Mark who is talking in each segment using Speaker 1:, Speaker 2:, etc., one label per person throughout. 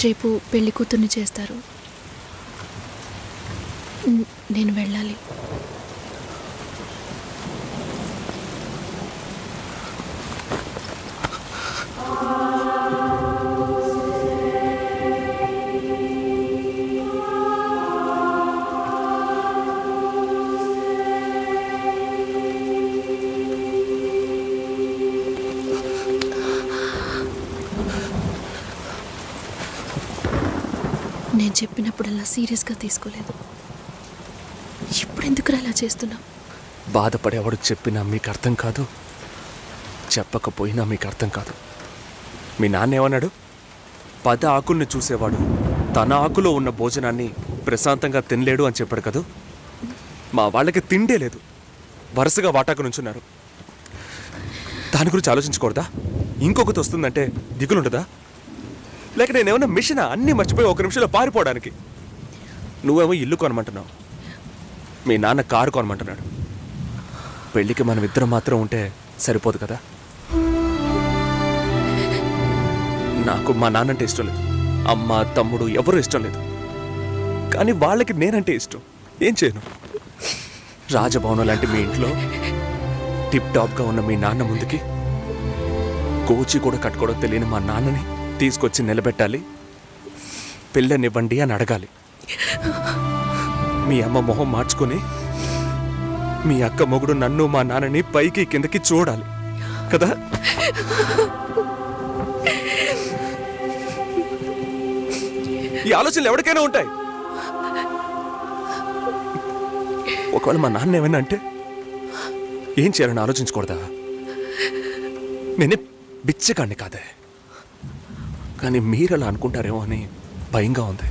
Speaker 1: రేపు పెళ్లి కూతుర్ని చేస్తారు. నేను వెళ్ళాలి. నేను చెప్పినప్పుడల్లా సీరియస్గా తీసుకోలేదు. ఇప్పుడు ఎందుకు అలా చేస్తున్నావు?
Speaker 2: బాధపడేవాడు చెప్పినా మీకు అర్థం కాదు, చెప్పకపోయినా మీకు అర్థం కాదు. మీ నాన్న ఏమన్నాడు? 10 ఆకుల్ని చూసేవాడు తన ఆకులో ఉన్న భోజనాన్ని ప్రశాంతంగా తినలేడు అని చెప్పాడు కదా. మా వాళ్ళకి తిండే లేదు, వరుసగా వాటాకు నుంచున్నారు. దాని గురించి ఆలోచించకూడదా? ఇంకొకటి వస్తుందంటే దిగులుంటుందా? లేక నేనేమన్నా మిషనా అన్నీ మర్చిపోయి 1 నిమిషంలో పారిపోవడానికి? నువ్వేమో ఇల్లు కొనమంటున్నావు, మీ నాన్న కారు కొనమంటున్నాడు. పెళ్ళికి మనం ఇద్దరం మాత్రం ఉంటే సరిపోదు కదా. నాకు మా నాన్నంటే ఇష్టం లేదు, అమ్మ తమ్ముడు ఎవరూ ఇష్టం లేదు. కానీ వాళ్ళకి నేనంటే ఇష్టం. ఏం చేయను? రాజభవనం లాంటి మీ ఇంట్లో టిప్ టాప్గా ఉన్న మీ నాన్న ముందుకి కోచి కూడా కట్టుకోవడం తెలియని మా నాన్నని తీసుకొచ్చి నిలబెట్టాలి, పిల్లనివ్వండి అని అడగాలి. మీ అమ్మ మొహం మార్చుకొని మీ అక్క మొగుడు నన్ను మా నాన్నని పైకి కిందకి చూడాలి కదా. ఈ ఆలోచనలు ఎవరికైనా ఉంటాయి. ఒకవేళ మా నాన్న ఏమైనా అంటే ఏం చేయాలని ఆలోచించకూడదా? నేనే బిచ్చగాడిని కాదే, కానీ మీరు అలా అనుకుంటారేమో అని భయంగా ఉంది.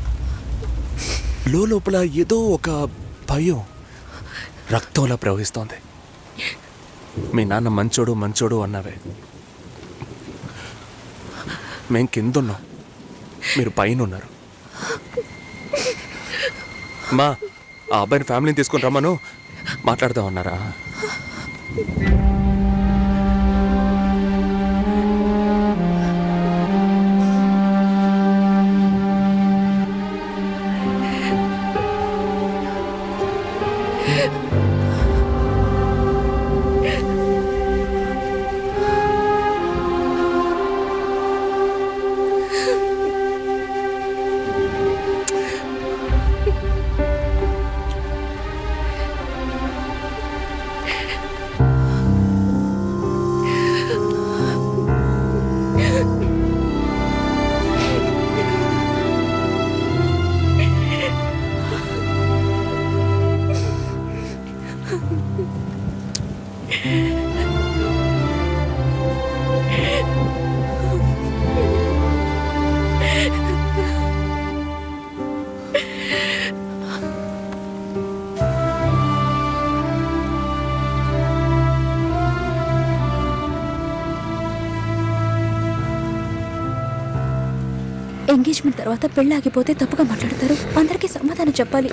Speaker 2: లోపల ఏదో ఒక భయం రక్తంలా ప్రవహిస్తోంది. మీ నాన్న మంచోడు మంచోడు అన్నావే, మేం కిందున్నాం, మీరు పైన ఉన్నారు. మా ఆ అబ్బాయిని ఫ్యామిలీని తీసుకుని రమ్మను, మాట్లాడదాం అన్నారా?
Speaker 1: ఎంగేజ్మెంట్ తర్వాత పెళ్లి ఆగిపోతే తప్పుగా మాట్లాడతారు. అందరికీ సమాధానం చెప్పాలి.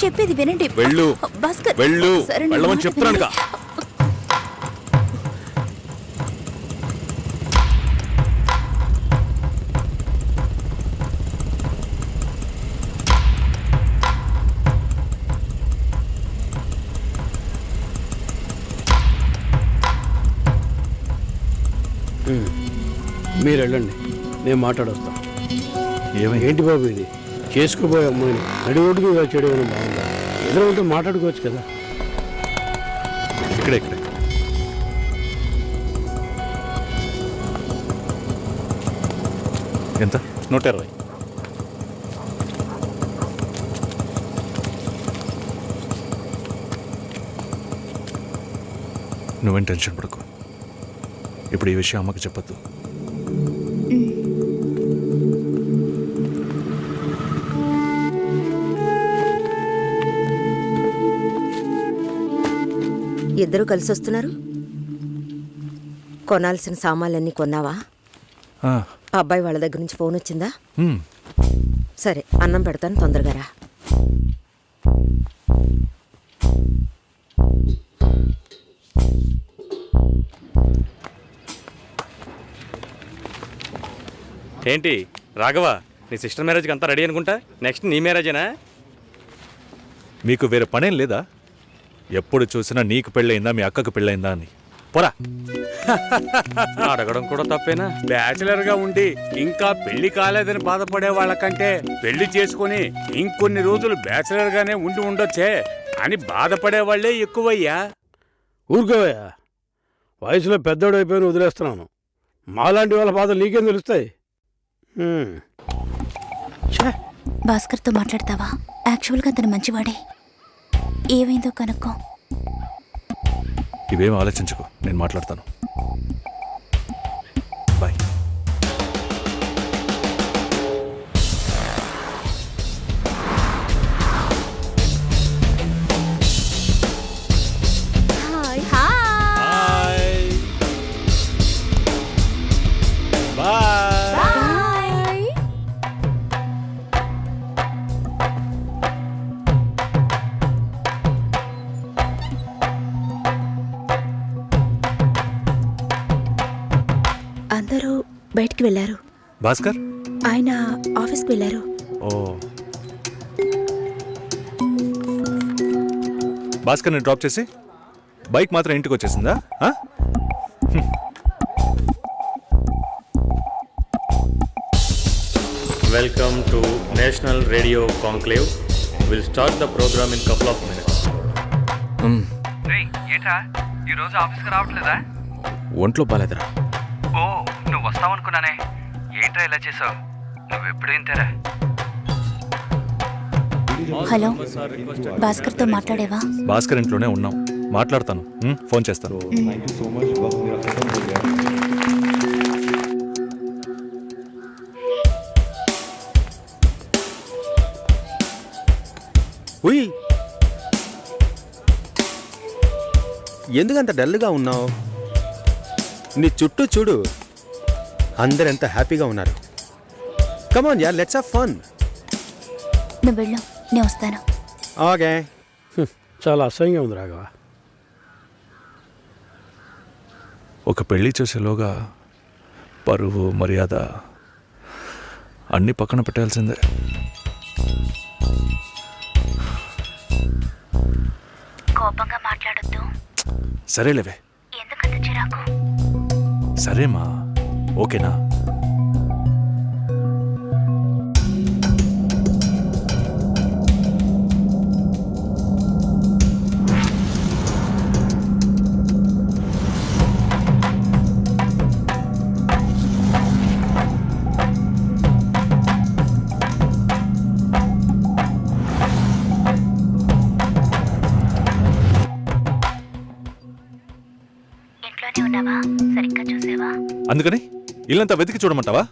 Speaker 1: చెప్పేది వినండి భాస్కర్.
Speaker 2: చెప్తున్నాను.
Speaker 3: మీరు వెళ్ళండి, నేను మాట్లాడొస్తాను. ఏంటి బాబు ఇది? చేసుకోబోయే అమ్మాయిని నడిఒడ్డుకు చేయడం బాగుందా? ఎదురు ఉంటే మాట్లాడుకోవచ్చు కదా.
Speaker 2: ఇక్కడే ఎంత?
Speaker 4: 120.
Speaker 2: నువ్వేం టెన్షన్ పడకు. ఇప్పుడు ఈ విషయం అమ్మకి చెప్పొద్దు.
Speaker 5: ఇద్దరు కలిసి వస్తున్నారు. కొనాల్సిన సామాన్లన్నీ కొన్నావా? అబ్బాయి వాళ్ళ దగ్గర నుంచి ఫోన్ వచ్చిందా? సరే, అన్నం పెడతాను, తొందరగా రా.
Speaker 4: ఏంటి రాఘవ, నీ సిస్టర్ మ్యారేజ్కి అంతా రెడీ అనుకుంటా. నెక్స్ట్ నీ మ్యారేజేనా?
Speaker 6: మీకు వేరే పనేం లేదా? ఎప్పుడు చూసినా నీకు పెళ్ళయిందా మీ అక్కకు పెళ్ళయిందా అని. పోరా.
Speaker 4: అడగడం కూడా తప్పేనా?
Speaker 7: బ్యాచిలర్ గా ఉండి ఇంకా పెళ్లి కాలేదని బాధపడే వాళ్ళకంటే పెళ్లి చేసుకుని ఇంకొన్ని రోజులు బ్యాచిలర్ గానే ఉండి ఉండొచ్చే అని బాధపడే వాళ్లే ఎక్కువయ్యా.
Speaker 3: ఊరుకోవయ్యా, వయసులో పెద్దోడు అయిపోయిన వదిలేస్తున్నాను. మాలాంటి వాళ్ళ బాధలు నీకేం తెలుస్తాయి?
Speaker 8: భాస్కర్తో మాట్లాడతావా? యాక్చువల్గా అతను మంచివాడే. ఏమైందో కనుక్కో.
Speaker 6: ఇవేం ఆలోచించుకో, నేను మాట్లాడతాను. బాయ్.
Speaker 1: అందరూ బయటికి వెళ్ళారు.
Speaker 6: భాస్కర్?
Speaker 1: ఆయన ఆఫీస్కి వెళ్ళారు.
Speaker 6: ఓ, భాస్కర్ని డ్రాప్ చేసి బైక్ మాత్రం ఇంటికి వచ్చేసిందా?
Speaker 4: Welcome to national radio conclave. Will start the program in couple of minutes.
Speaker 9: ఏంట్రా ఈరోజు ఆఫీస్కి రావట్లేదా?
Speaker 2: ఒంట్లో బాలేదురా.
Speaker 9: ఓ, నువ్వు వస్తావనుకున్నానే. ఏంట్రా ఇలా చేసావు? నువ్వు ఎప్పుడు ఇంతేరా?
Speaker 8: హలో, భాస్కర్తో మాట్లాడేవా?
Speaker 6: భాస్కర్ ఇంట్లోనే ఉన్నాం, మాట్లాడతాను. ఫోన్ చేస్తాను.
Speaker 10: ఉయ్, ఎందుకంత డల్గా ఉన్నావు? నీ చుట్టూ చూడు, అందరెంత హ్యాపీగా ఉన్నారు. కమాన్ యార్, లెట్స్ హావ్ ఫన్.
Speaker 8: నువ్వు వెళ్ళు, నేను వస్తాను.
Speaker 10: ఓకే.
Speaker 3: చాలా అసహ్యంగా ఉంది రాఘవ.
Speaker 6: ఒక పెళ్లి చేసేలోగా పరువు మర్యాద అన్నీ పక్కన పెట్టాల్సిందే.
Speaker 8: కోపంగా మాట్లాడొద్దు.
Speaker 6: సరేలేవే.
Speaker 8: ఎందుకంత చిరాకు?
Speaker 6: సరేమా, ఓకేనా?
Speaker 8: ఇంట్లోనే ఉన్నావా? సరిగ్గా చూసేవా?
Speaker 6: అందుకని ఇల్లంతా వెతికి చూడమంటావా?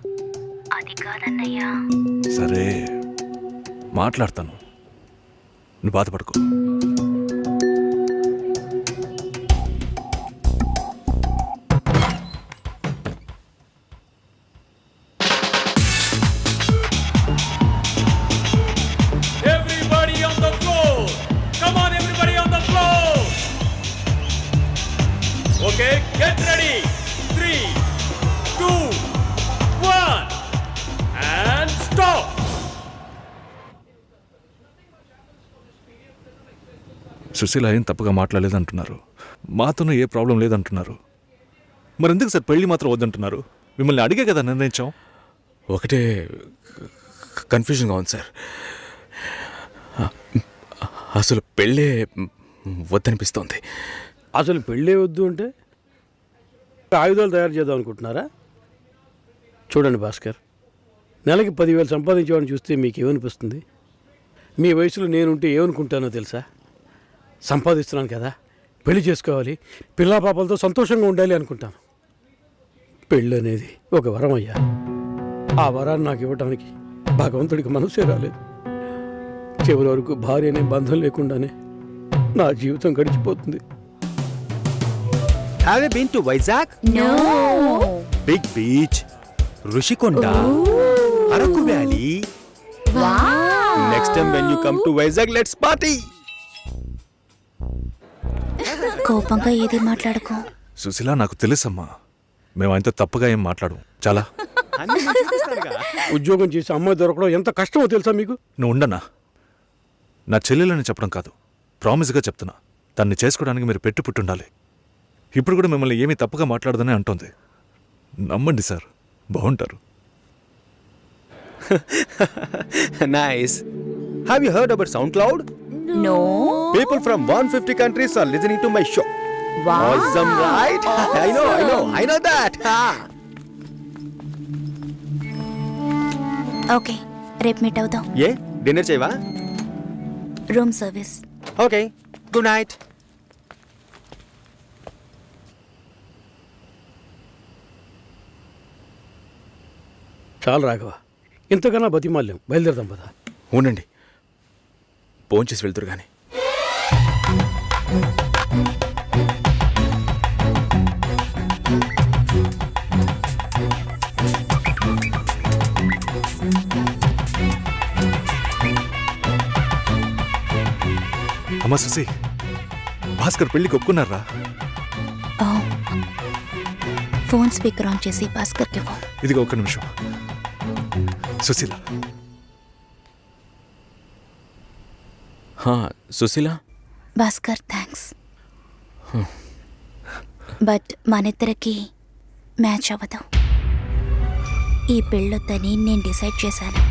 Speaker 8: అది కాదన్నయ్యా.
Speaker 6: సరే, మాట్లాడతాను, నువ్వు బాధపడుకో.
Speaker 4: Everybody on the floor. Come on, everybody on the floor. Okay, get ready. 3, 2, 1, and stop.
Speaker 6: Susheela ఏం తప్పుగా మాట్లాడలేదంటున్నారు, మాతోనూ ఏ ప్రాబ్లం లేదంటున్నారు. మరి ఎందుకు సార్ పెళ్లి మాత్రం వద్దంటున్నారు? మిమ్మల్ని అడిగే కదా నిర్ణయించాం.
Speaker 2: ఒకటే కన్ఫ్యూజన్గా ఉంది సార్. అసలు పెళ్ళే వద్దనిపిస్తోంది.
Speaker 3: అసలు పెళ్ళే వద్దు అంటే ఆయుధాలు తయారు చేద్దాం అనుకుంటున్నారా? చూడండి భాస్కర్, నెలకి 10,000 సంపాదించేవాడిని చూస్తే మీకు ఏమనిపిస్తుంది? మీ వయసులో నేనుంటే ఏమనుకుంటానో తెలుసా? సంపాదిస్తున్నాను కదా, పెళ్లి చేసుకోవాలి, పిల్లా పాపలతో సంతోషంగా ఉండాలి అనుకుంటాను. పెళ్ళి అనేది ఒక వరం అయ్యా. ఆ వరాన్ని నాకు ఇవ్వడానికి భగవంతుడికి మనసే రాలేదు. చివరి వరకు భార్య అనే బంధం లేకుండానే నా జీవితం గడిచిపోతుంది.
Speaker 10: Have you been to Vizag?
Speaker 8: No.
Speaker 10: Big beach, Rushikonda, Araku Valley.
Speaker 8: Wow.
Speaker 10: Next time when you come to Vizag, let's party.
Speaker 8: కోపంగా ఏది మాట్లాడుకో.
Speaker 6: సుశీల, నాకు తెలుసమ్మా, మేము ఆయనతో తప్పుగా ఏం మాట్లాడు. చాలా
Speaker 10: అన్నీ నేను చూపిస్తానుగా.
Speaker 3: ఉద్యోగం చేసి అమ్మాయి దొరకడం ఎంత కష్టమో తెలుసా మీకు?
Speaker 6: నువ్వు ఉండన్నా. నా చెల్లెలని చెప్పడం కాదు, ప్రామిస్గా చెప్తున్నా. తన్ని చేసుకోవడానికి మీరు పుట్టుండాలి. ఇప్పుడు కూడా మిమ్మల్ని ఏమీ తప్పుగా మాట్లాడదని అంటోంది. నమ్మండి సార్, బాగుంటారు.
Speaker 10: Nice. Have you heard about SoundCloud?
Speaker 8: No.
Speaker 10: People from 150 countries are listening to my show.
Speaker 8: Wow.
Speaker 10: Awesome, right? I know that.
Speaker 8: Okay, రేపు మీట్ అవుదాం.
Speaker 10: ఏ డిన్నర్ చేయవా?
Speaker 8: Room service.
Speaker 10: Okay, good night.
Speaker 3: చాలు రాఘవ, ఇంతకన్నా బతిమాల్యం. బయలుదేరదాం పదా.
Speaker 10: ఉండండి, భోంచేసి వెళ్తురు కానీ.
Speaker 6: అమ్మా సుసి, భాస్కర్ పెళ్ళికి ఒప్పుకున్నారా?
Speaker 8: ఫోన్ స్పీకర్ ఆన్ చేసి భాస్కర్కి ఫోన్.
Speaker 6: ఇదిగో ఒక్క నిమిషం. సుశీల.
Speaker 10: సుశీల.
Speaker 8: భాస్కర్ థ్యాంక్స్, బట్ మనిద్దరికి మ్యాచ్ అవ్వదు. ఈ పెళ్ళొద్దని నేను డిసైడ్ చేశాను.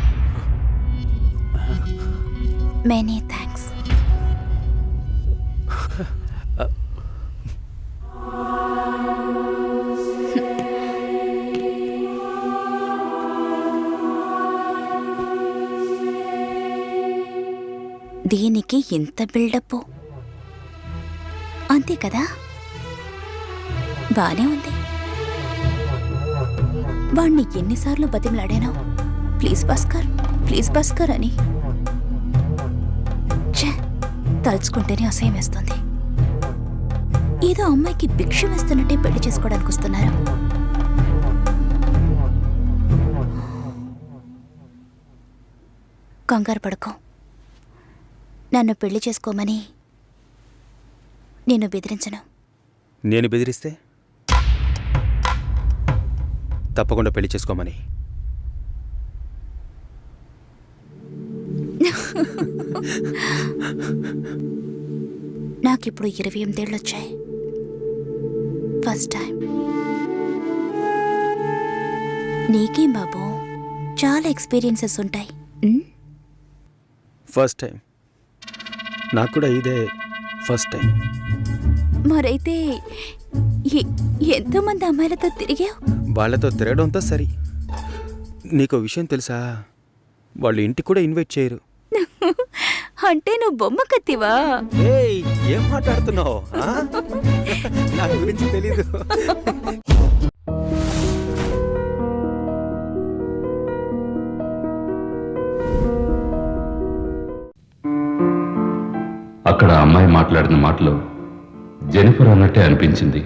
Speaker 8: Many thanks. దీనికి ఇంత బిల్డప్ అంతే కదా? బానే ఉంది. వాణ్ణి ఎన్నిసార్లు బతిమలాడాను, ప్లీజ్ భాస్కర్ అని. ఛే, తలుచుకుంటేనే అసహ్యం వేస్తుంది. ఏదో అమ్మాయికి భిక్ష వేస్తున్నట్టే పెళ్లి చేసుకోవడానికి వస్తున్నారు. కంగారు పడుకో. నన్ను పెళ్లి చేసుకోమని నేను బెదిరించను.
Speaker 10: నేను బెదిరిస్తే తప్పకుండా పెళ్లి చేసుకోమని.
Speaker 8: నాకిప్పుడు 28 ఏళ్ళు వచ్చాయి. First time. నీకేం బాబు, చాలా ఎక్స్పీరియన్సెస్ ఉంటాయి.
Speaker 10: First time. నాకు కూడా ఇదే ఫస్ట్ టైం.
Speaker 8: మరైతే ఎంతోమంది అమ్మాయిలతో తిరిగావు?
Speaker 10: వాళ్ళతో తిరగడంతో సరి. నీకు విషయం తెలుసా, వాళ్ళు ఇంటికి కూడా ఇన్వైట్ చేయరు.
Speaker 8: అంటే నువ్వు బొమ్మ కత్తివా?
Speaker 10: ఏయ్, ఏం మాట్లాడుతున్నావు? నా గురించి తెలీదు.
Speaker 11: అక్కడ అమ్మాయి మాట్లాడిన మాటలు జెనిఫర్ అన్నట్టే అనిపించింది.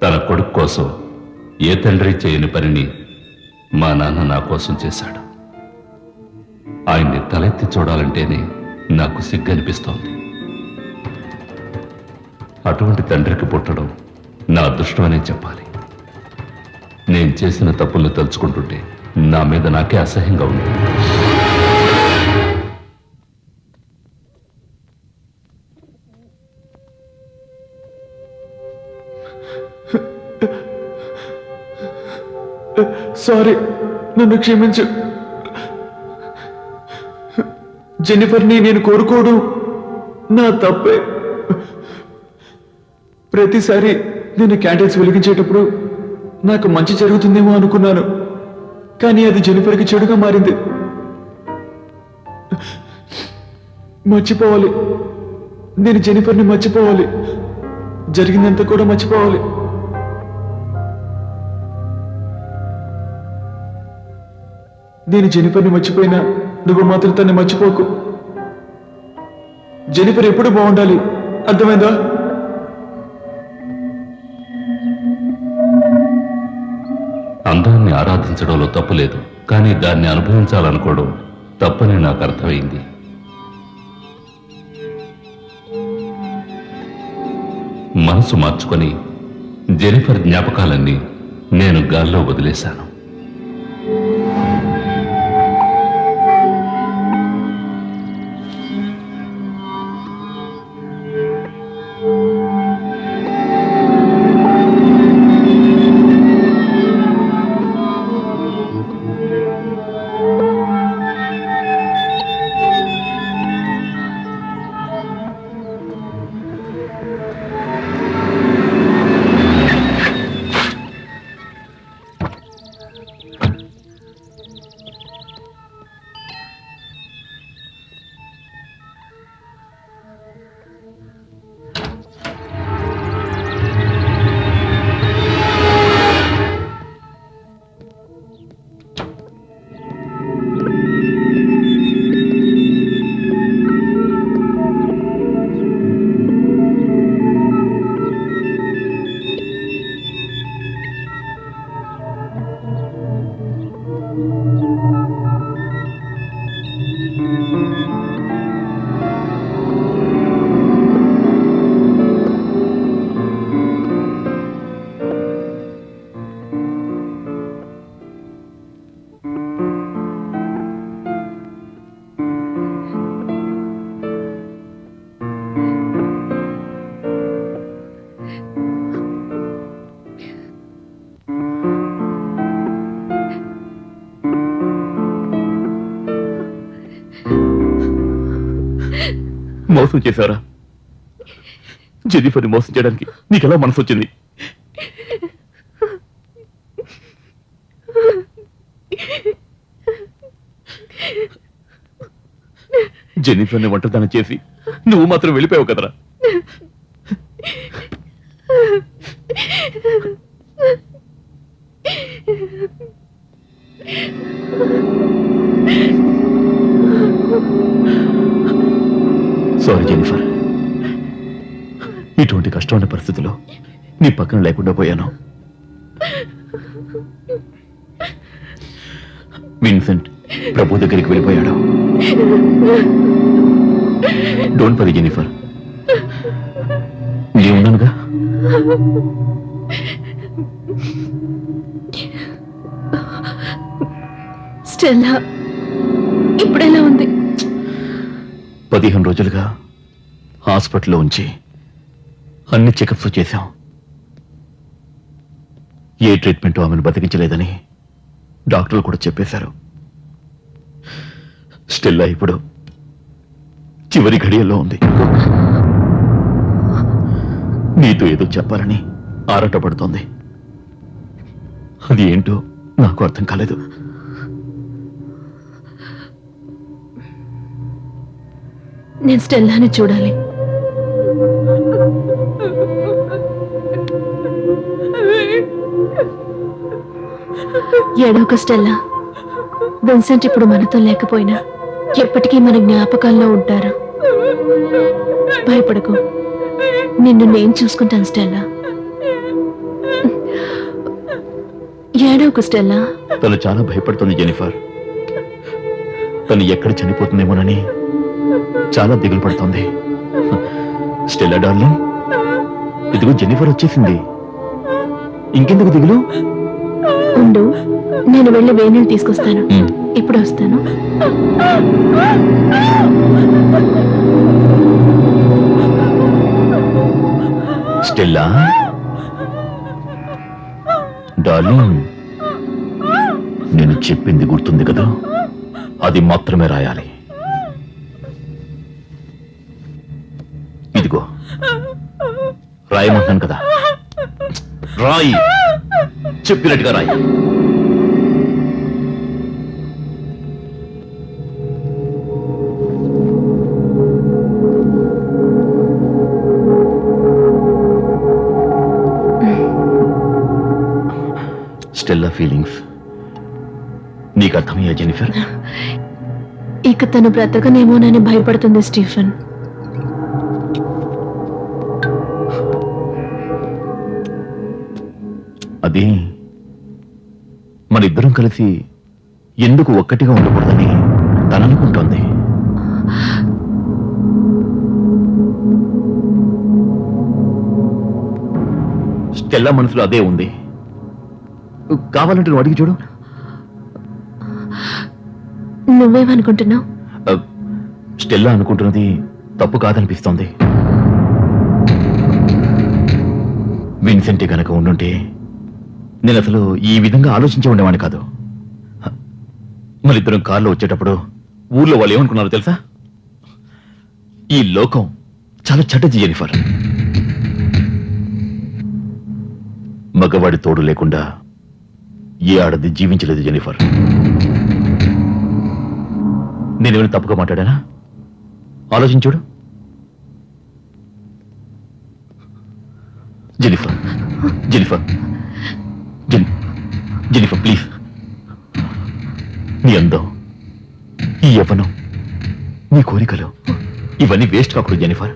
Speaker 11: తన కొడుకు కోసం ఏ తండ్రి చేయని పనిని మా నాన్న నా కోసం చేశాడు. ఆయన్ని తలెత్తి చూడాలంటేనే నాకు సిగ్గనిపిస్తోంది. అటువంటి తండ్రికి పుట్టడం నా అదృష్టమనే చెప్పాలి. నేను చేసిన తప్పులు తలుచుకుంటుంటే నా మీద నాకే అసహ్యంగా ఉంది.
Speaker 12: సారీ, నన్ను క్షమించు. జెన్నిఫర్ని నేను కోరుకోవడం నా తప్పే. ప్రతిసారి నేను క్యాండిల్స్ వెలిగించేటప్పుడు నాకు మంచి జరుగుతుందేమో అనుకున్నాను, కానీ అది జెన్నిఫర్కి చెడుగా మారింది. మర్చిపోవాలి, నేను జెన్నిఫర్ని మర్చిపోవాలి. జరిగిందంతా కూడా మర్చిపోవాలి. నేను జెనిఫర్ని మర్చిపోయినా నువ్వు మాత్రం తన్ని మర్చిపోకు. జెనిఫర్ ఎప్పుడు బాగుండాలి, అర్థమైందా?
Speaker 11: అందాన్ని ఆరాధించడంలో తప్పు లేదు, కానీ దాన్ని అనుభవించాలనుకోవడం తప్పని నాకు అర్థమైంది. మనసు మార్చుకొని జెనిఫర్ జ్ఞాపకాలన్నీ నేను గాల్లో వదిలేశాను.
Speaker 13: మోసం చేశారా? జెన్నిఫర్ని మోసం చేయడానికి నీకెలా మనసు వచ్చింది? జెన్నిఫర్ని ఒంటరిదాన్ని చేసి నువ్వు మాత్రం వెళ్ళిపోయావు కదరా. సారీ జెన్నిఫర్, ఇటువంటి కష్టమైన పరిస్థితిలో నీ పక్కన లేకుండా పోయాను. విన్సెంట్ ప్రభు దగ్గరికి వెళ్ళిపోయాడు. డోంట్ వరీ జెన్నిఫర్, నేను ఉన్నానుగా.
Speaker 1: స్టెల్లా ఇప్పుడెలా ఉంది?
Speaker 13: 15 రోజులుగా హాస్పిటల్లో ఉంచి అన్ని చెకప్స్ చేశాం. ఏ ట్రీట్మెంట్ ఆమెను బతికించలేదని డాక్టర్లు కూడా చెప్పేశారు. స్టెల్లా ఇప్పుడు చివరి ఘడియల్లో ఉంది. నీతో ఏదో చెప్పాలని ఆరాటపడుతోంది. అది ఏంటో నాకు అర్థం కాలేదు.
Speaker 1: నేను స్టెల్లాని చూడాలి. ఏడోక స్టెల్లా, విన్సెంట్ ఇప్పుడు మనతో లేకపోయినా ఎప్పటికీ మన జ్ఞాపకాల్లో ఉంటారు. భయపడకు, నిన్ను నేను చూసుకుంటాను స్టెల్లా. ఏడోక స్టెల్లా.
Speaker 13: తను చాలా భయపడుతుంది జెన్నిఫర్. తను ఎక్కడ చనిపోతుందేమోనని చాలా దిగులు పడుతోంది. స్టెల్లా డార్లింగ్, ఇదిగో జెన్నిఫర్ వచ్చేసింది. ఇంకెందుకు దిగులు?
Speaker 1: ఉండు, నేను వెళ్ళి వేణీళ్ళు తీసుకొస్తాను. ఇప్పుడు వస్తాను.
Speaker 13: స్టెల్లా డార్లింగ్, నేను చెప్పింది గుర్తుంది కదా, అది మాత్రమే రాయాలి. ఇదిగో రాయమంటాను కదా, రాయి, చెప్పినట్టుగా రాయి. స్టెల్లా ఫీలింగ్స్ నీకు అర్థమయ్యా జెన్నిఫర్?
Speaker 1: ఇక తను బ్రతకనేమోనని భయపడుతుంది స్టీఫెన్.
Speaker 13: అది మనిద్దరం కలిసి ఎందుకు ఒక్కటిగా ఉండకూడదని తననుకుంటోంది. స్టెల్లా మనసులో అదే ఉంది. కావాలంటే నువ్వు అడిగి చూడు.
Speaker 1: నువ్వేమనుకుంటున్నావు?
Speaker 13: స్టెల్లా అనుకుంటున్నది తప్పు కాదనిపిస్తోంది. విన్సెంటే గనక ఉండుంటే నేను అసలు ఈ విధంగా ఆలోచించే ఉండేవాడిని కాదు. మరిద్దరం కారులో వచ్చేటప్పుడు ఊర్లో వాళ్ళు ఏమనుకున్నారో తెలుసా? ఈ లోకం చాలా చెడ్డది జెనిఫర్. మగవాడి తోడు లేకుండా ఏ ఆడది జీవించలేదు జెనిఫర్. నేనేమైనా తప్పుగా మాట్లాడానా? ఆలోచించుడు. Jennifer Jennifer Jennifer please. నీ అందం, ఈ యవ్వనం, నీ కోరికలు ఇవన్నీ వేస్ట్ కాకూడదు Jennifer.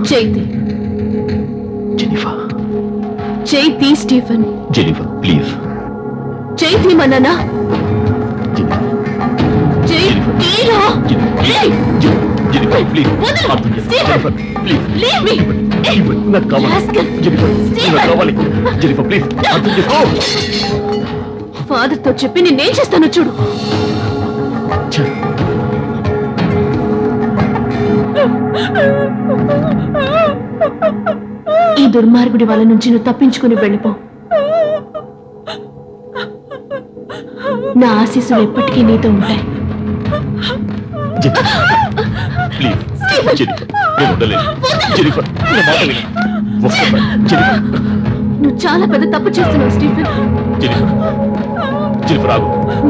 Speaker 1: Chaithi
Speaker 13: Jennifer
Speaker 1: Chaithi Stephen
Speaker 13: Jennifer please.
Speaker 1: Chaithi మననా చైతీరా
Speaker 13: జెనిఫర్ ప్లీజ్. అర్థం చేసుకో జెనిఫర్ ప్లీజ్.
Speaker 1: లీవ్ మీ
Speaker 13: నాకు కావాలి జెనిఫర్. నాకు కావాలి జెనిఫర్ ప్లీజ్. అర్థం చేసుకో.
Speaker 1: ఫాదర్ తో చెప్పి నేనేం చేస్తానో చూడు. ఈ దుర్మార్గుడి వాళ్ళ నుంచి నువ్వు తప్పించుకుని వెళ్ళిపో. నా ఆశీస్సులు ఎప్పటికీ నీతో ఉంటాయి. నువ్వు చాలా పెద్ద తప్పు చేస్తున్నావు స్టీఫెన్.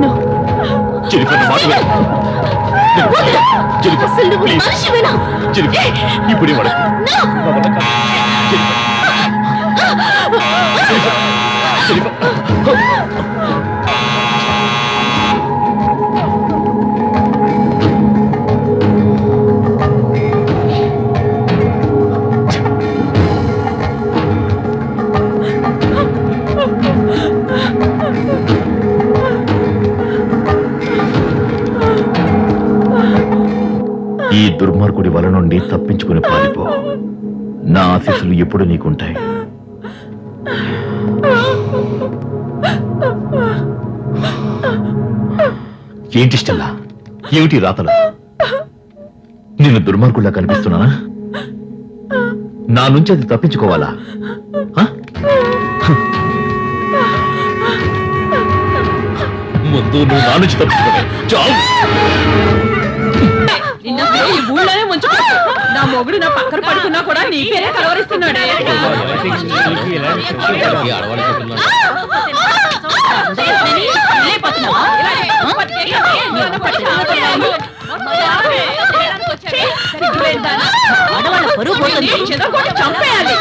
Speaker 1: No. అసలు నువ్వు మనిషివేనా?
Speaker 13: ఇప్పుడు ఈ దుర్మార్గుడి వల నుండి తప్పించుకుని పారిపో. నా ఆశీస్సులు ఎప్పుడు నీకుంటాయి. ఏంటి స్టెల్లా, ఏమిటి రాతలు? నిన్ను దుర్మార్గుల్లా కనిపిస్తున్నానా? నా నుంచి అది తప్పించుకోవాలా? ముందు నువ్వు నా నుంచి తప్పించుకోవాలి. చాలు.
Speaker 1: ఊళ్ళోనే ముంచుకోవచ్చు. నా మొగుడు నా పక్కన పడుకున్నా కూడా నీ పేరే కలవరిస్తున్నాడే. చంపేయాలి.